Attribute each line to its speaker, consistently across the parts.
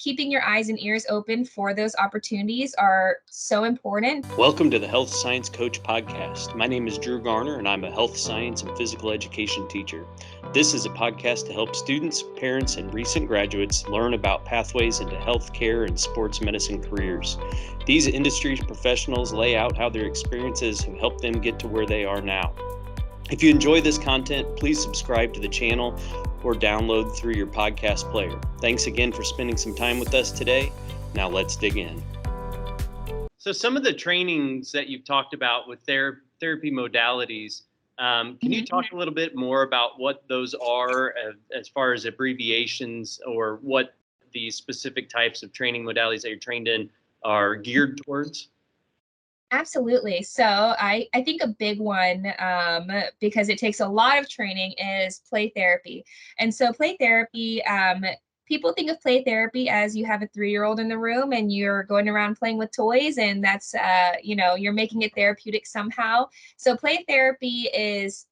Speaker 1: keeping your eyes and ears open for those opportunities are so important.
Speaker 2: Welcome to the Health Science Coach Podcast. My name is Drew Garner, and I'm a health science and physical education teacher. This is a podcast to help students, parents, and recent graduates learn about pathways into healthcare and sports medicine careers. These industry professionals lay out how their experiences have helped them get to where they are now. If you enjoy this content, please subscribe to the channel or download through your podcast player. Thanks again for spending some time with us today. Now let's dig in. So some of the trainings that you've talked about with therapy modalities, can you talk a little bit more about what those are as far as abbreviations, or what the specific types of training modalities that you're trained in are geared towards?
Speaker 1: Absolutely. So I think a big one, because it takes a lot of training, is play therapy. And so play therapy, people think of play therapy as you have a 3-year-old in the room and you're going around playing with toys, and that's, you're making it therapeutic somehow. So play therapy is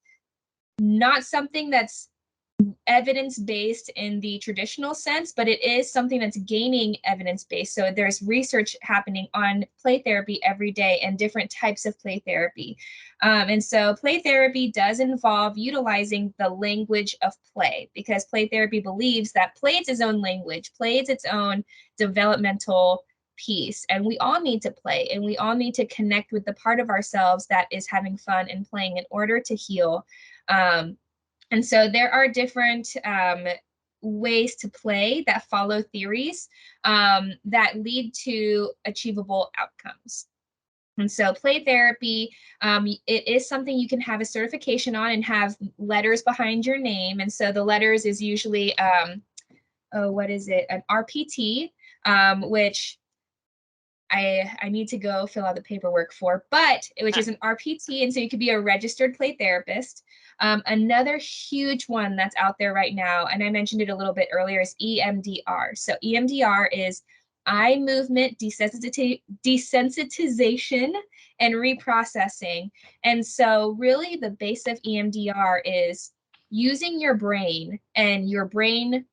Speaker 1: not something that's evidence-based in the traditional sense, but it is something that's gaining evidence-based. So there's research happening on play therapy every day and different types of play therapy. And so play therapy does involve utilizing the language of play, because play therapy believes that play is its own language, play is its own developmental piece. And we all need to play, and we all need to connect with the part of ourselves that is having fun and playing in order to heal. And so there are different ways to play that follow theories that lead to achievable outcomes. And so play therapy, it is something you can have a certification on and have letters behind your name. And so the letters is usually, an RPT, which I need to go fill out the paperwork for, but which is an RPT. And so you could be a registered play therapist. Another huge one that's out there right now, and I mentioned it a little bit earlier, is EMDR. So EMDR is eye movement desensitization and reprocessing. And so really the base of EMDR is using your brain and your brain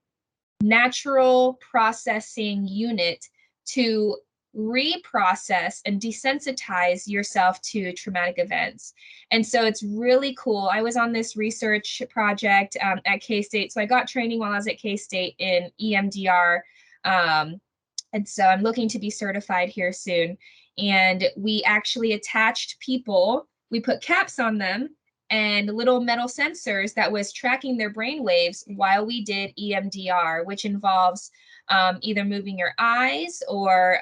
Speaker 1: natural processing unit to reprocess and desensitize yourself to traumatic events. And so it's really cool. I was on this research project at K-State. So I got training while I was at K-State in EMDR. And so I'm looking to be certified here soon. And we actually attached people, we put caps on them and little metal sensors that was tracking their brain waves while we did EMDR, which involves either moving your eyes or,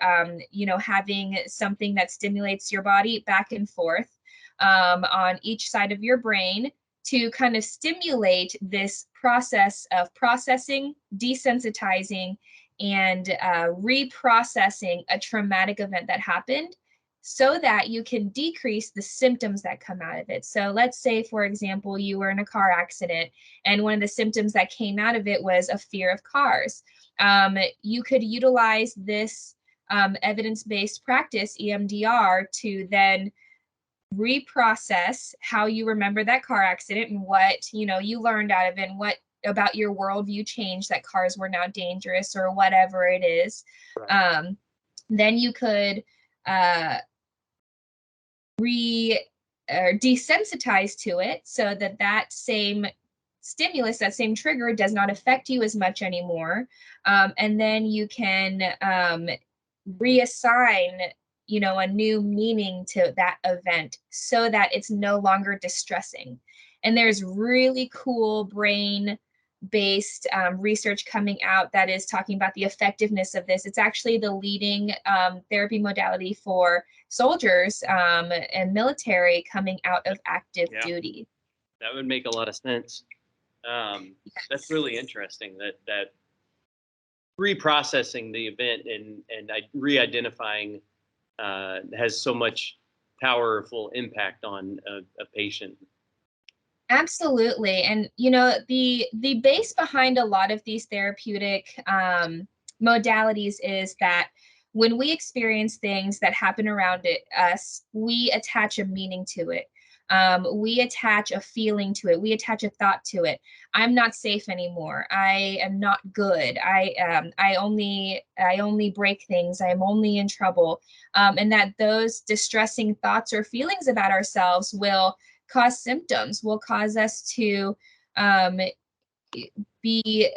Speaker 1: having something that stimulates your body back and forth on each side of your brain to kind of stimulate this process of processing, desensitizing, and reprocessing a traumatic event that happened, so that you can decrease the symptoms that come out of it. So let's say, for example, you were in a car accident and one of the symptoms that came out of it was a fear of cars. You could utilize this evidence-based practice, EMDR, to then reprocess how you remember that car accident and what you learned out of it, and what about your worldview changed that cars were now dangerous or whatever it is. Right. Then you could desensitize to it, so that same stimulus, that same trigger, does not affect you as much anymore. And then you can reassign, a new meaning to that event, so that it's no longer distressing. And there's really cool brain-based research coming out that is talking about the effectiveness of this. It's actually the leading therapy modality for soldiers and military coming out of active duty.
Speaker 2: That would make a lot of sense.
Speaker 1: Yes.
Speaker 2: That's really interesting that reprocessing the event and re-identifying has so much powerful impact on a patient.
Speaker 1: Absolutely. And, the base behind a lot of these therapeutic modalities is that when we experience things that happen around us, we attach a meaning to it. We attach a feeling to it. We attach a thought to it. I'm not safe anymore. I am not good. I only break things. I am only in trouble. And that those distressing thoughts or feelings about ourselves will cause symptoms, will cause us to um, be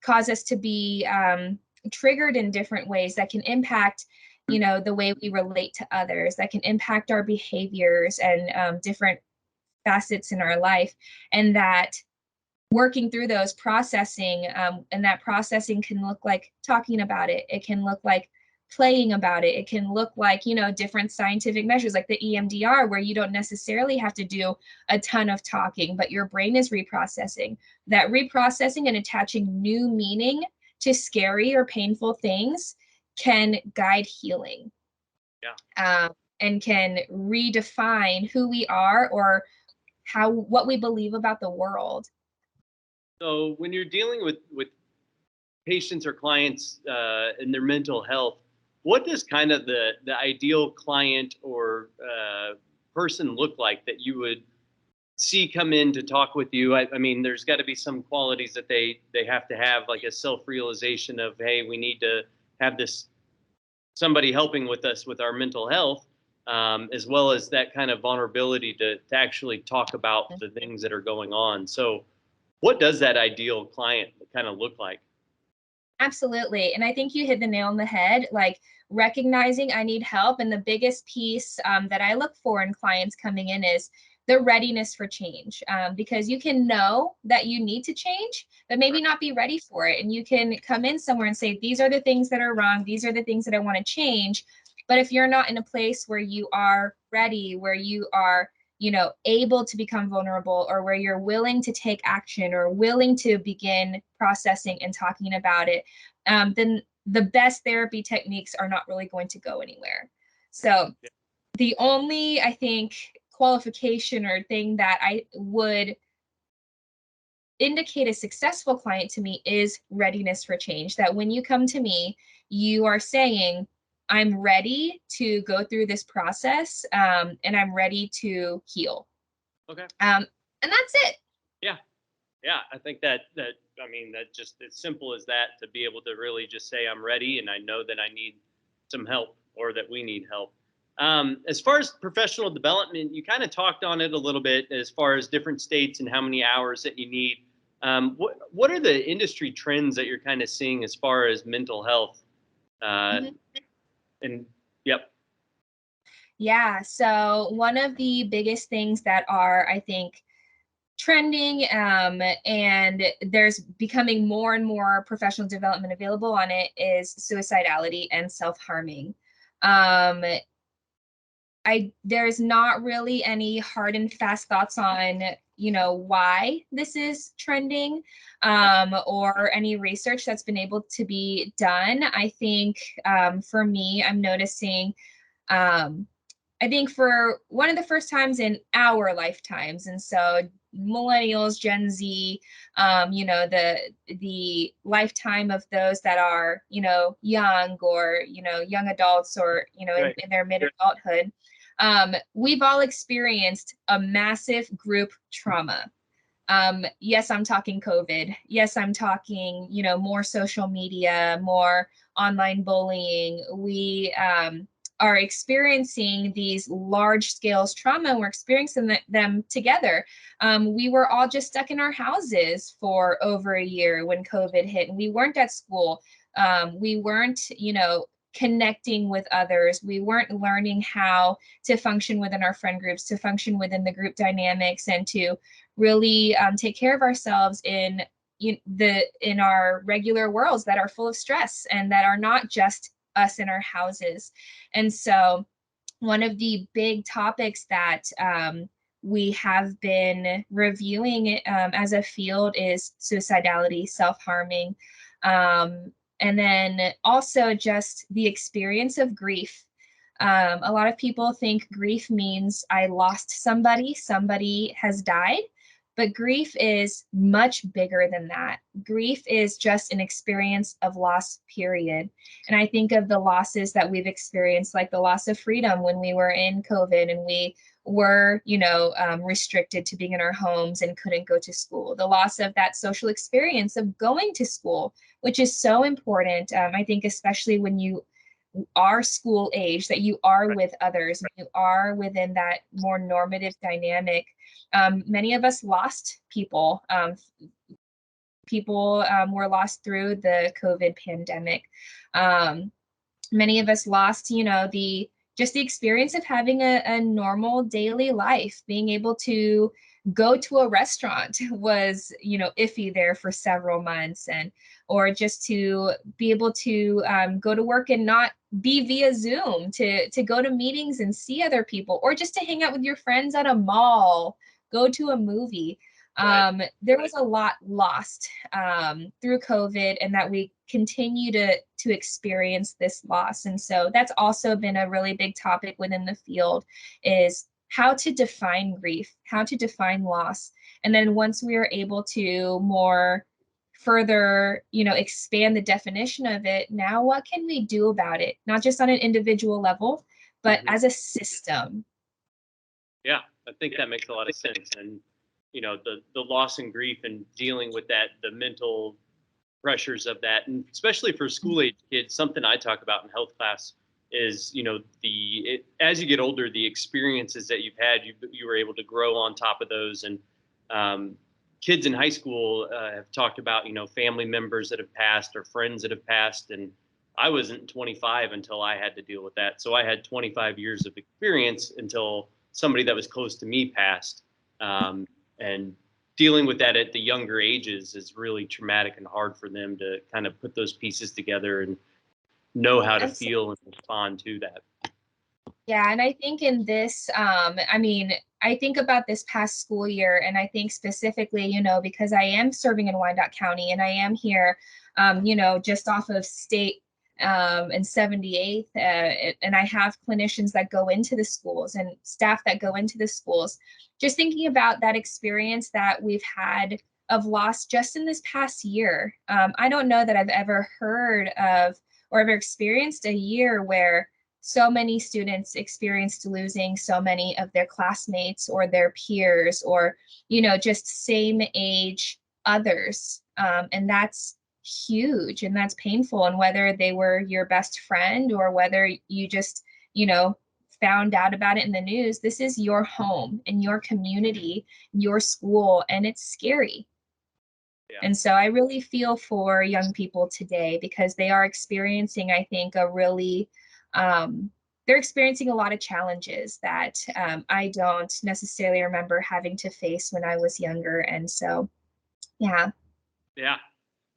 Speaker 1: cause us to be triggered in different ways that can impact, you know, the way we relate to others, that can impact our behaviors and different facets in our life. And that working through those processing, and that processing can look like talking about it. It can look like playing about it. It can look like, you know, different scientific measures like the EMDR, where you don't necessarily have to do a ton of talking, but your brain is reprocessing. That reprocessing and attaching new meaning to scary or painful things can guide healing.
Speaker 2: Yeah.
Speaker 1: And can redefine who we are or what we believe about the world.
Speaker 2: So when you're dealing with patients or clients in their mental health, what does kind of the ideal client or person look like that you would see come in to talk with you? I mean, there's got to be some qualities that they have to have, like a self-realization of, hey, we need to have this somebody helping with us with our mental health, as well as that kind of vulnerability to actually talk about the things that are going on. So what does that ideal client kind of look like?
Speaker 1: Absolutely. And I think you hit the nail on the head, like recognizing I need help. And the biggest piece that I look for in clients coming in is the readiness for change, because you can know that you need to change, but maybe not be ready for it. And you can come in somewhere and say, these are the things that are wrong. These are the things that I want to change. But if you're not in a place where you are ready, where you are, you know, able to become vulnerable, or where you're willing to take action or willing to begin processing and talking about it, then the best therapy techniques are not really going to go anywhere. So the only, I think, qualification or thing that I would indicate a successful client to me is readiness for change. That when you come to me, you are saying, I'm ready to go through this process, and I'm ready to heal.
Speaker 2: Okay.
Speaker 1: And that's it.
Speaker 2: Yeah. Yeah. I think that I mean, that just as simple as that, to be able to really just say, I'm ready and I know that I need some help, or that we need help. As far as professional development, you kind of talked on it a little bit as far as different states and how many hours that you need. What are the industry trends that you're kind of seeing as far as mental health?
Speaker 1: Mhm.
Speaker 2: And yep.
Speaker 1: Yeah. So one of the biggest things that are, I think, trending, and there's becoming more and more professional development available on it, is suicidality and self-harming. Um, there's not really any hard and fast thoughts on, you know, why this is trending, or any research that's been able to be done. I think, for me, I'm noticing, um, I think for one of the first times in our lifetimes, and so millennials, Gen Z, you know, the lifetime of those that are, you know, young, or, you know, young adults, or, you know,
Speaker 2: Right.
Speaker 1: in their mid adulthood, we've all experienced a massive group trauma. Yes, I'm talking COVID. Yes, I'm talking, you know, more social media, more online bullying. We are experiencing these large scale trauma, and we're experiencing them together. We were all just stuck in our houses for over a year when COVID hit, and we weren't at school. We weren't, you know, connecting with others. We weren't learning how to function within our friend groups, to function within the group dynamics, and to really take care of ourselves in our regular worlds that are full of stress and that are not just us in our houses. And so one of the big topics that we have been reviewing as a field is suicidality, self-harming, and then also just the experience of grief. A lot of people think grief means I lost somebody, somebody has died. But grief is much bigger than that. Grief is just an experience of loss, period. And I think of the losses that we've experienced, like the loss of freedom when we were in COVID and we were, restricted to being in our homes and couldn't go to school. The loss of that social experience of going to school, which is so important. I think especially when you are school age, that you are with others, you are within that more normative dynamic. Many of us lost people. People were lost through the COVID pandemic. Many of us lost, the experience of having a normal daily life. Being able to go to a restaurant was, iffy there for several months, or just to be able to go to work and not be via Zoom, to go to meetings and see other people, or just to hang out with your friends at a mall, go to a movie. There was a lot lost through COVID, and that we continue to experience this loss. And so that's also been a really big topic within the field, is how to define grief, how to define loss. And then once we are able to more further, expand the definition of it, now what can we do about it? Not just on an individual level, but as a system.
Speaker 2: Yeah, I think that makes a lot of sense. And, the loss and grief and dealing with that, the mental pressures of that, and especially for school age kids, something I talk about in health class is, as you get older, the experiences that you've had, you were able to grow on top of those. And kids in high school have talked about, family members that have passed or friends that have passed. And I wasn't 25 until I had to deal with that. So I had 25 years of experience until somebody that was close to me passed. And dealing with that at the younger ages is really traumatic and hard for them to kind of put those pieces together and know how to feel and respond to that.
Speaker 1: Yeah, and I think in this, I think about this past school year, and I think specifically, because I am serving in Wyandot County and I am here, just off of state and 78th, and I have clinicians that go into the schools and staff that go into the schools. Just thinking about that experience that we've had of loss just in this past year. I don't know that I've ever heard of or ever experienced a year where so many students experienced losing so many of their classmates or their peers, or, just same age others. And that's huge and that's painful. And whether they were your best friend or whether you just, found out about it in the news, this is your home and your community, your school, and it's scary. Yeah. And so I really feel for young people today, because they are experiencing, I think, they're experiencing a lot of challenges that I don't necessarily remember having to face when I was younger. And so, yeah.
Speaker 2: Yeah.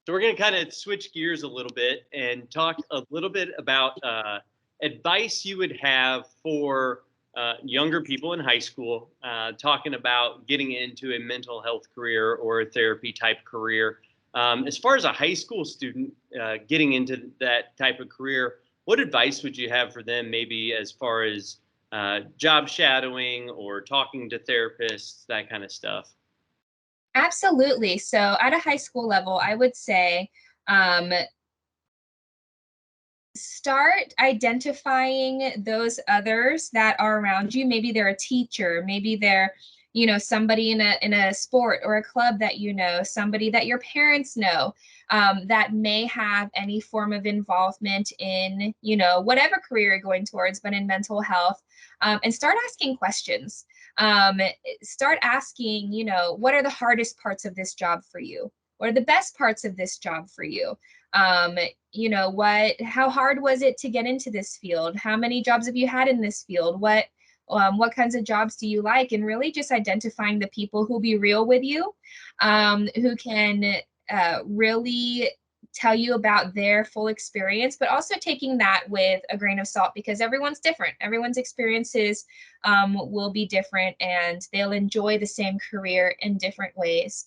Speaker 2: So we're going to kind of switch gears a little bit and talk a little bit about advice you would have for younger people in high school, talking about getting into a mental health career or a therapy type career. As far as a high school student getting into that type of career, what advice would you have for them, maybe as far as job shadowing or talking to therapists, that kind of stuff?
Speaker 1: Absolutely. So at a high school level, I would say start identifying those others that are around you. Maybe they're a teacher, maybe they're, somebody in a sport or a club that somebody that your parents know, that may have any form of involvement in, whatever career you're going towards, but in mental health, and start asking questions. Start asking, what are the hardest parts of this job for you? What are the best parts of this job for you? How hard was it to get into this field? How many jobs have you had in this field? What kinds of jobs do you like? And really just identifying the people who'll be real with you, who can really tell you about their full experience, but also taking that with a grain of salt, because everyone's different. Everyone's experiences will be different, and they'll enjoy the same career in different ways.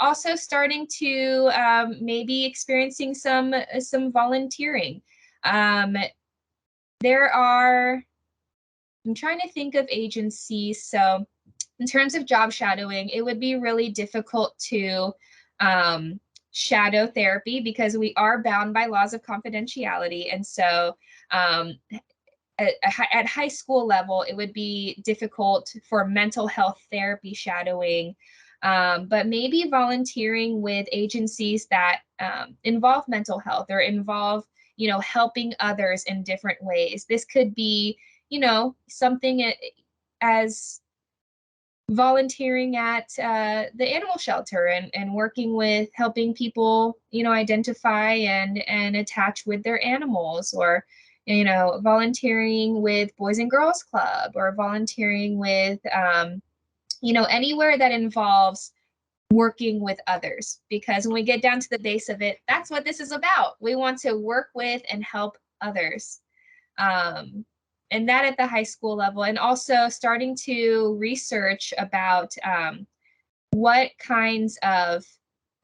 Speaker 1: Also starting to maybe experiencing some volunteering. I'm trying to think of agencies. So In terms of job shadowing, it would be really difficult to shadow therapy because we are bound by laws of confidentiality. And so at high school level, it would be difficult for mental health therapy shadowing, but maybe volunteering with agencies that involve mental health or involve, helping others in different ways. This could be, something as volunteering at the animal shelter and working with helping people, identify and attach with their animals, or volunteering with Boys and Girls Club, or volunteering with anywhere that involves working with others, because when we get down to the base of it, that's what this is about. We want to work with and help others. And that at the high school level, and also starting to research about what kinds of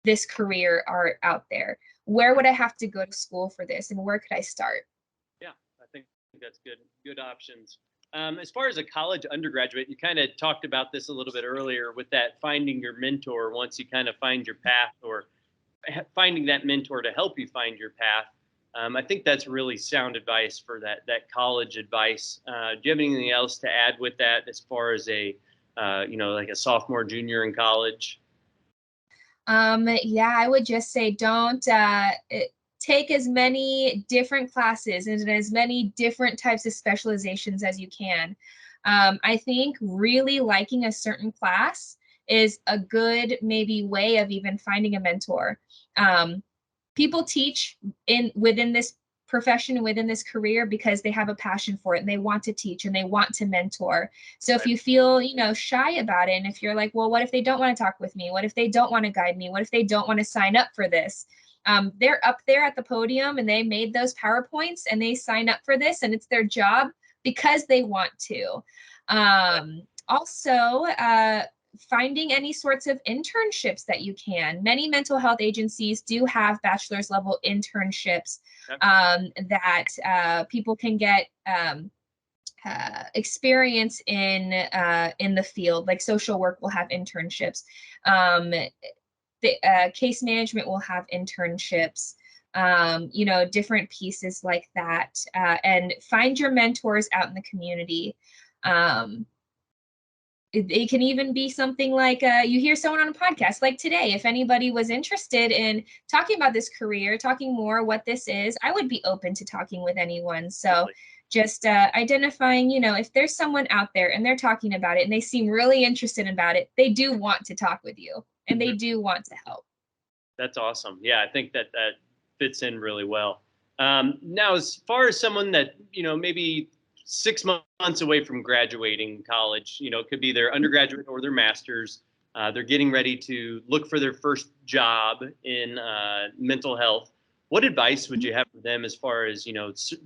Speaker 1: this career are out there. Where would I have to go to school for this, and where could I start?
Speaker 2: Yeah, I think that's good options. As far as a college undergraduate, you kind of talked about this a little bit earlier with that finding your mentor once you kind of find your path, or finding that mentor to help you find your path. I think that's really sound advice for that college advice. Do you have anything else to add with that as far as like a sophomore, junior in college?
Speaker 1: Yeah, I would just say don't take as many different classes and as many different types of specializations as you can. I think really liking a certain class is a good maybe way of even finding a mentor. People teach within this profession and within this career because they have a passion for it and they want to teach and they want to mentor. So if you feel, shy about it, and if you're like, well, what if they don't want to talk with me? What if they don't want to guide me? What if they don't want to sign up for this? They're up there at the podium and they made those PowerPoints and they sign up for this, and it's their job because they want to. Also, finding any sorts of internships that you can. Many mental health agencies do have bachelor's level internships that people can get experience in the field. Like social work will have internships. The case management will have internships. Different pieces like that. And find your mentors out in the community. It can even be something like you hear someone on a podcast like today. If anybody was interested in talking about this career, talking more what this is, I would be open to talking with anyone. So just identifying, if there's someone out there and they're talking about it and they seem really interested about it, they do want to talk with you and they do want to help.
Speaker 2: That's awesome. Yeah, I think that fits in really well. Now, as far as someone that, maybe 6 months away from graduating college, it could be their undergraduate or their master's. They're getting ready to look for their first job in mental health. What advice would you have for them as far as,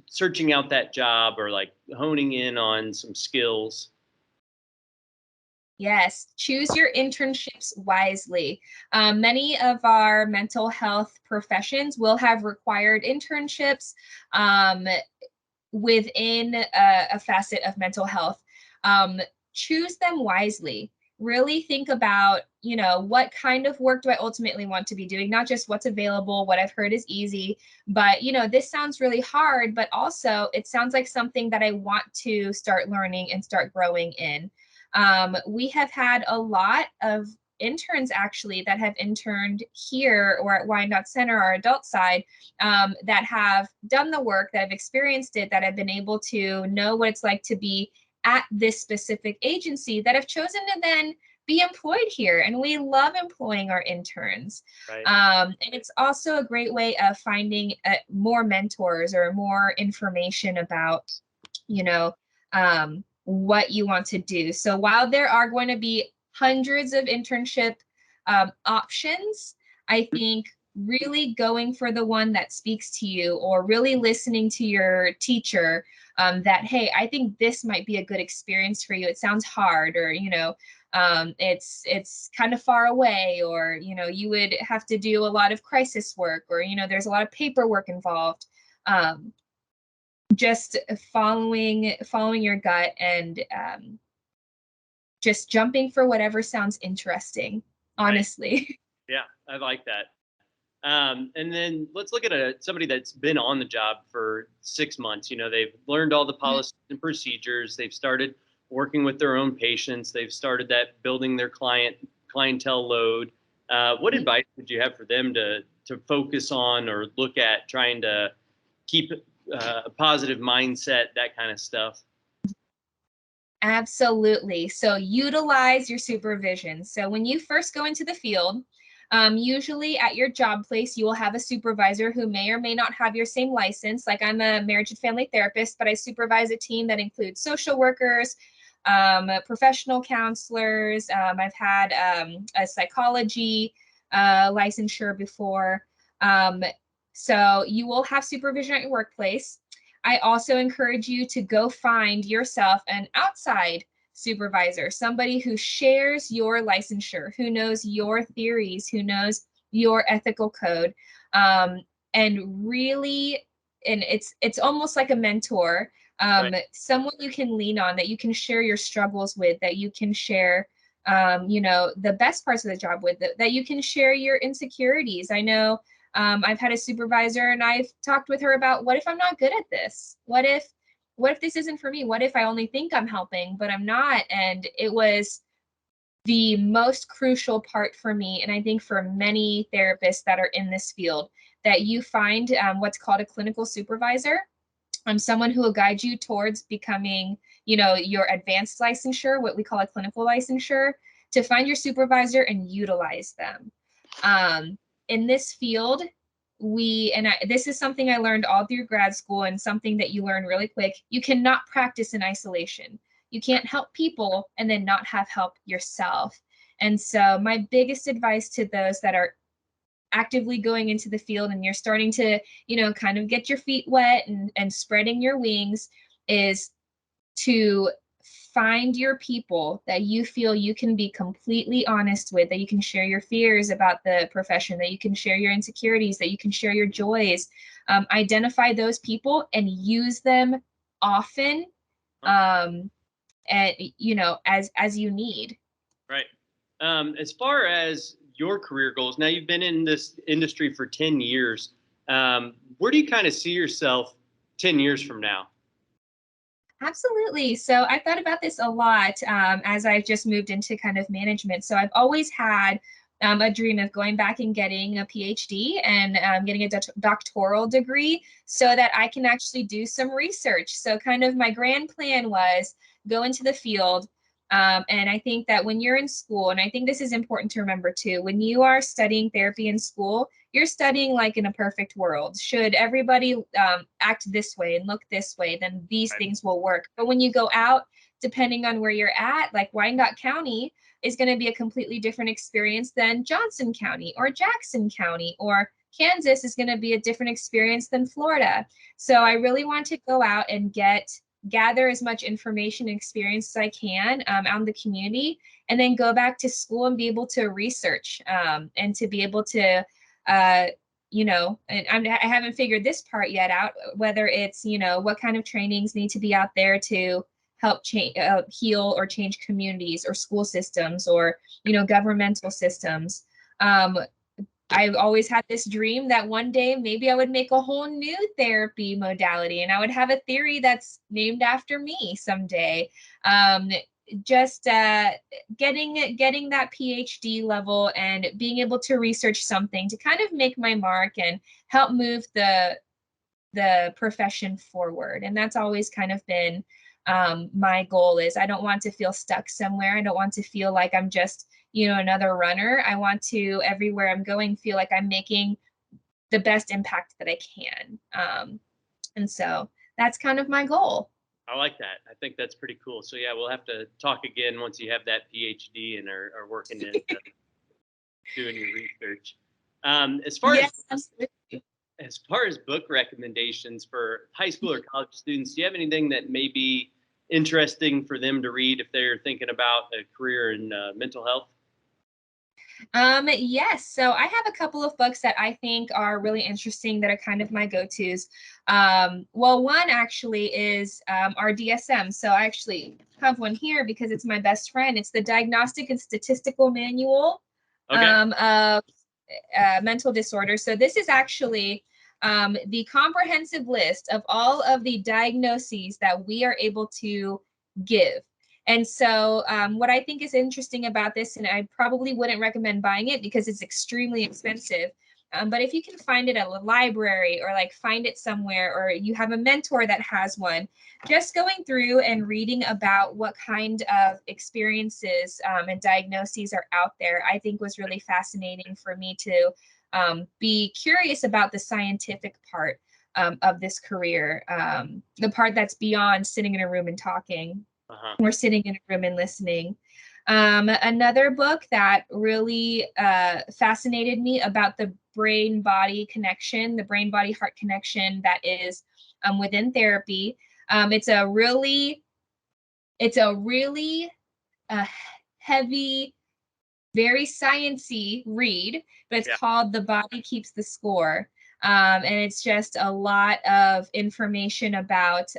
Speaker 2: searching out that job or like honing in on some skills?
Speaker 1: Yes, choose your internships wisely. Many of our mental health professions will have required internships within a facet of mental health. Choose them wisely. Really think about, what kind of work do I ultimately want to be doing? Not just what's available, what I've heard is easy, but, this sounds really hard, but also it sounds like something that I want to start learning and start growing in. We have had a lot of interns actually that have interned here or at Wyandot Center, our adult side, that have done the work, that have experienced it, that have been able to know what it's like to be at this specific agency, that have chosen to then be employed here. And we love employing our interns.
Speaker 2: Right.
Speaker 1: And it's also a great way of finding more mentors or more information about, what you want to do. So while there are going to be hundreds of internship options, I think really going for the one that speaks to you, or really listening to your teacher that, hey, I think this might be a good experience for you. It sounds hard, or, it's kind of far away, or, you would have to do a lot of crisis work, or, there's a lot of paperwork involved. Just following your gut and just jumping for whatever sounds interesting, honestly.
Speaker 2: Right. Yeah, I like that. And then let's look at somebody that's been on the job for 6 months. They've learned all the policies and procedures. They've started working with their own patients. They've started that building their clientele load. What advice would you have for them to focus on or look at trying to keep a positive mindset, that kind of stuff?
Speaker 1: Absolutely. So utilize your supervision. So when you first go into the field, usually at your job place, you will have a supervisor who may or may not have your same license. Like I'm a marriage and family therapist, but I supervise a team that includes social workers, professional counselors. I've had a psychology licensure before. So you will have supervision at your workplace. I also encourage you to go find yourself an outside supervisor, somebody who shares your licensure, who knows your theories, who knows your ethical code, and really, and it's almost like a mentor,
Speaker 2: Right.
Speaker 1: someone you can lean on, that you can share your struggles with, that you can share, the best parts of the job with, that you can share your insecurities. I know I've had a supervisor and I've talked with her about, what if I'm not good at this? What if this isn't for me? What if I only think I'm helping, but I'm not? And it was the most crucial part for me, and I think for many therapists that are in this field, that you find what's called a clinical supervisor. Someone who will guide you towards becoming, your advanced licensure, what we call a clinical licensure, to find your supervisor and utilize them. In this field, this is something I learned all through grad school, and something that you learn really quick. You cannot practice in isolation. You can't help people and then not have help yourself. And so my biggest advice to those that are actively going into the field and you're starting to, kind of get your feet wet and spreading your wings, is to find your people that you feel you can be completely honest with, that you can share your fears about the profession, that you can share your insecurities, that you can share your joys. Identify those people and use them often, and as you need.
Speaker 2: Right. As far as your career goals, now you've been in this industry for 10 years. Where do you kind of see yourself 10 years from now?
Speaker 1: Absolutely. So I've thought about this a lot as I've just moved into kind of management. So I've always had a dream of going back and getting a PhD and getting a doctoral degree so that I can actually do some research. So kind of my grand plan was go into the field. And I think that when you're in school, and I think this is important to remember too, when you are studying therapy in school, you're studying like in a perfect world. Should everybody act this way and look this way, then these things will work. But when you go out, depending on where you're at, like Wyandot County is going to be a completely different experience than Johnson County or Jackson County, or Kansas is going to be a different experience than Florida. So I really want to go out and gather as much information and experience as I can out in the community, and then go back to school and be able to research and to be able to and I haven't figured this part yet out, whether it's, what kind of trainings need to be out there to help heal or change communities or school systems or, governmental systems. I've always had this dream that one day maybe I would make a whole new therapy modality and I would have a theory that's named after me someday. Just getting that PhD level and being able to research something to kind of make my mark and help move the profession forward. And that's always kind of been my goal. Is I don't want to feel stuck somewhere. I don't want to feel like I'm just, another runner. I want to, everywhere I'm going, feel like I'm making the best impact that I can. And so that's kind of my goal.
Speaker 2: I like that. I think that's pretty cool. So yeah, we'll have to talk again once you have that PhD and are working in doing your research. As far as book recommendations for high school or college students, do you have anything that may be interesting for them to read if they're thinking about a career in mental health?
Speaker 1: Yes. So I have a couple of books that I think are really interesting that are kind of my go-tos. Well, one actually is our DSM. So I actually have one here because it's my best friend. It's the Diagnostic and Statistical Manual of mental disorders. So this is actually the comprehensive list of all of the diagnoses that we are able to give. And so what I think is interesting about this, and I probably wouldn't recommend buying it because it's extremely expensive, but if you can find it at a library or like find it somewhere, or you have a mentor that has one, just going through and reading about what kind of experiences and diagnoses are out there, I think was really fascinating for me to be curious about the scientific part of this career, the part that's beyond sitting in a room and talking. We're sitting in a room and listening. Another book that really fascinated me about the brain-body connection, the brain-body-heart connection that is within therapy. It's a really heavy, very sciencey read, but it's called The Body Keeps the Score. And it's just a lot of information about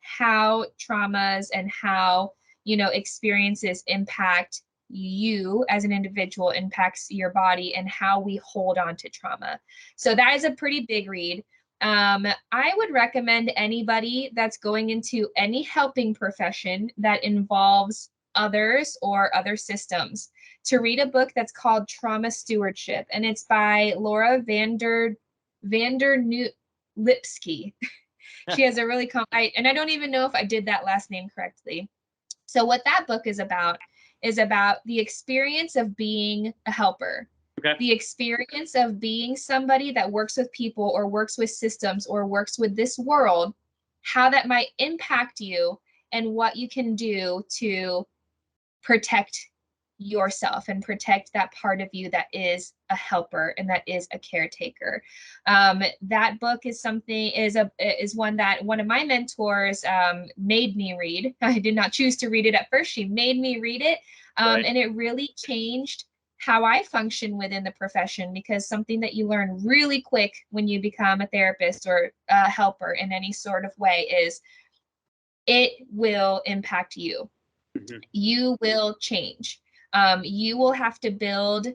Speaker 1: how traumas and how, experiences impact you as an individual, impacts your body, and how we hold on to trauma. So that is a pretty big read. I would recommend anybody that's going into any helping profession that involves others or other systems to read a book that's called Trauma Stewardship, and it's by Laura Vander Lipsky. She has a really and I don't even know if I did that last name correctly. So what that book is about the experience of being a helper. Okay. The experience of being somebody that works with people or works with systems or works with this world, how that might impact you and what you can do to protect yourself and protect that part of you that is a helper and that is a caretaker. That book is one that one of my mentors made me read. I did not choose to read it at first. She made me read it. And it really changed how I function within the profession, because something that you learn really quick when you become a therapist or a helper in any sort of way is it will impact you. Mm-hmm. You will change. You will have to build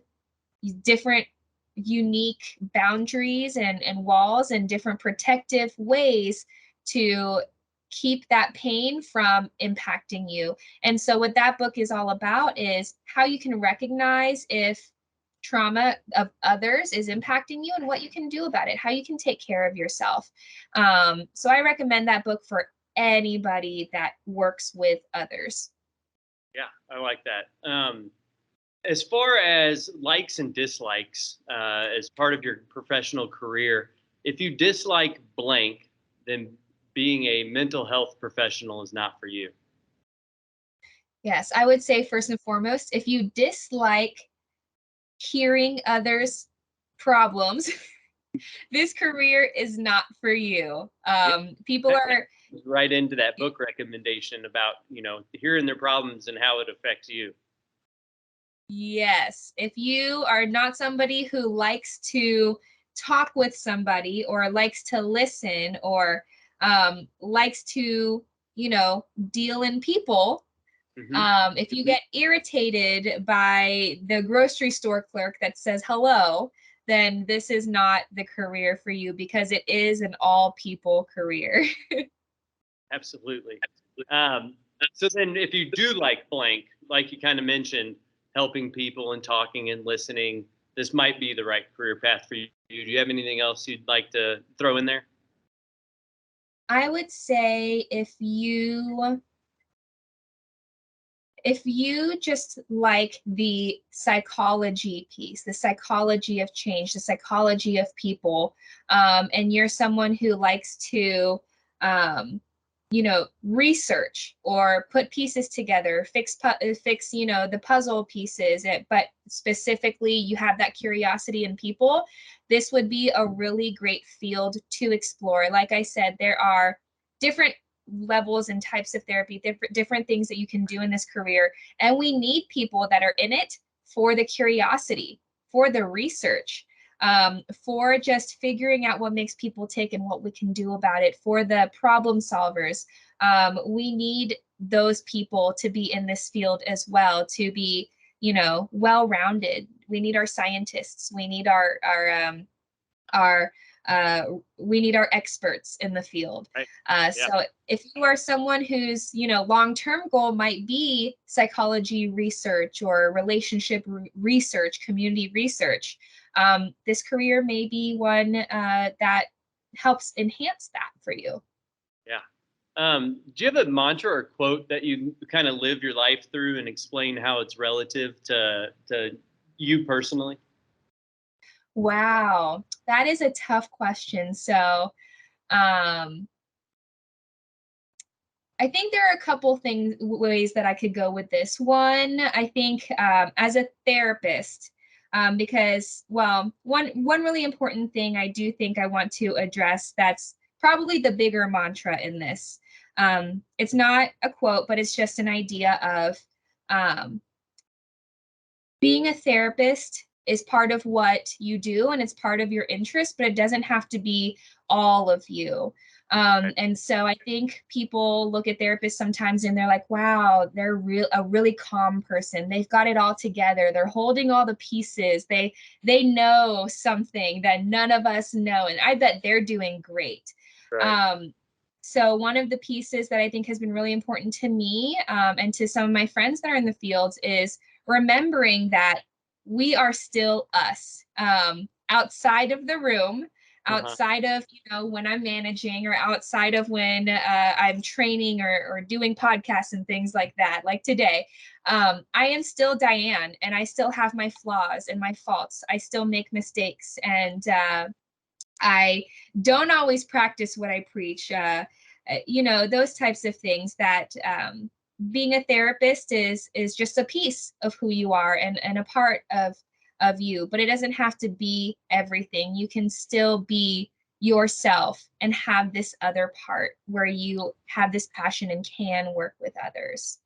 Speaker 1: different unique boundaries and walls and different protective ways to keep that pain from impacting you. And so what that book is all about is how you can recognize if trauma of others is impacting you and what you can do about it, how you can take care of yourself. So I recommend that book for anybody that works with others.
Speaker 2: Yeah, I like that. As far as likes and dislikes, as part of your professional career, if you dislike blank, then being a mental health professional is not for you.
Speaker 1: Yes, I would say first and foremost, if you dislike hearing others' problems, this career is not for you. People are
Speaker 2: right into that book recommendation about, hearing their problems and how it affects you.
Speaker 1: Yes. If you are not somebody who likes to talk with somebody or likes to listen or likes to, deal in people, if you get irritated by the grocery store clerk that says hello, then this is not the career for you, because it is an all people career.
Speaker 2: Absolutely. So then if you do like blank, like you kind of mentioned, helping people and talking and listening, this might be the right career path for you. Do you have anything else you'd like to throw in there?
Speaker 1: I would say if you just like the psychology piece, the psychology of change, the psychology of people, and you're someone who likes to, research or put pieces together, fix, the puzzle pieces, but specifically you have that curiosity in people, this would be a really great field to explore. Like I said, there are different levels and types of therapy, different things that you can do in this career. And we need people that are in it for the curiosity, for the research, for just figuring out what makes people tick and what we can do about it, for the problem solvers. We need those people to be in this field as well, to be, well-rounded. We need our scientists. We need our we need our experts in the field.
Speaker 2: Right.
Speaker 1: So if you are someone whose, long-term goal might be psychology research or relationship research, community research, this career may be one that helps enhance that for you.
Speaker 2: Yeah. Do you have a mantra or quote that you kind of live your life through and explain how it's relative to you personally?
Speaker 1: Wow, that is a tough question. So I think there are a couple ways that I could go with this. One, I think as a therapist, because, one really important thing I do think I want to address that's probably the bigger mantra in this. It's not a quote, but it's just an idea of being a therapist is part of what you do and it's part of your interest, but it doesn't have to be all of you. And so I think people look at therapists sometimes and they're like, wow, they're a really calm person. They've got it all together. They're holding all the pieces. They know something that none of us know. And I bet they're doing great.
Speaker 2: Right.
Speaker 1: So one of the pieces that I think has been really important to me and to some of my friends that are in the field is remembering that we are still us, outside of the room, outside of, when I'm managing, or outside of when I'm training or doing podcasts and things like that, like today. I am still Diane, and I still have my flaws and my faults. I still make mistakes, and I don't always practice what I preach. Those types of things that being a therapist is just a piece of who you are and a part of you, but it doesn't have to be everything. You can still be yourself and have this other part where you have this passion and can work with others.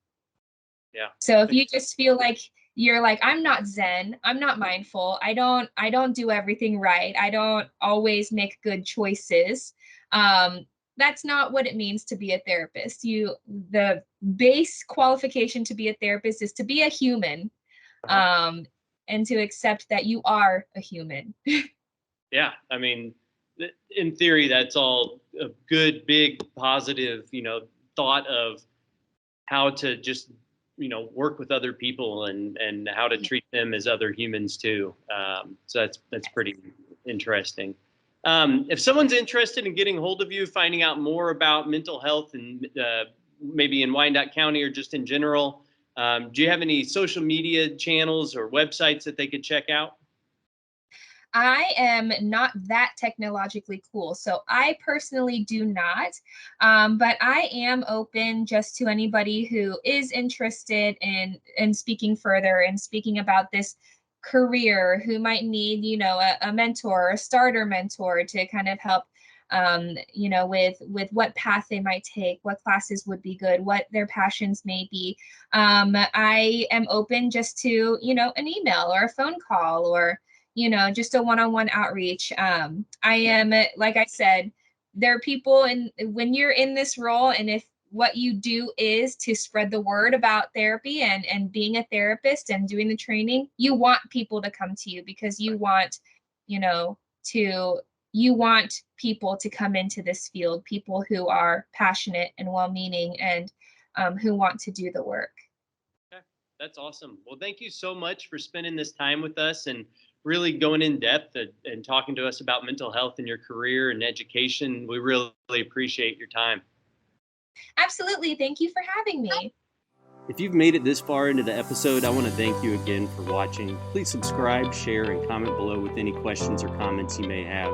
Speaker 2: Yeah.
Speaker 1: So if you just feel like you're like, I'm not Zen, I'm not mindful, I don't do everything right, I don't always make good choices, that's not what it means to be a therapist. The base qualification to be a therapist is to be a human, and to accept that you are a human.
Speaker 2: Yeah, I mean, in theory, that's all a good, big, positive, thought of how to just, work with other people and how to treat them as other humans too. So that's pretty interesting. If someone's interested in getting hold of you, finding out more about mental health and maybe in Wyandot County or just in general, do you have any social media channels or websites that they could check out?
Speaker 1: I am not that technologically cool, so I personally do not, but I am open just to anybody who is interested in speaking further and speaking about this career, who might need, a mentor, a starter mentor to kind of help, with what path they might take, what classes would be good, what their passions may be. I am open just to, an email or a phone call or, just a one-on-one outreach. I am, like I said, there are people, and when you're in this role, and if what you do is to spread the word about therapy and being a therapist and doing the training, you want people to come to you because you want, you want people to come into this field, people who are passionate and well-meaning and who want to do the work.
Speaker 2: Okay, that's awesome. Well, thank you so much for spending this time with us and really going in depth and talking to us about mental health in your career and education. We really appreciate your time.
Speaker 1: Absolutely. Thank you for having me.
Speaker 2: If you've made it this far into the episode, I want to thank you again for watching. Please subscribe, share, and comment below with any questions or comments you may have.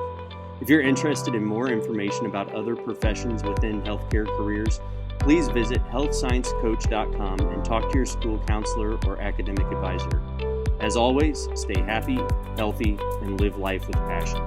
Speaker 2: If you're interested in more information about other professions within healthcare careers, please visit healthsciencecoach.com and talk to your school counselor or academic advisor. As always, stay happy, healthy, and live life with passion.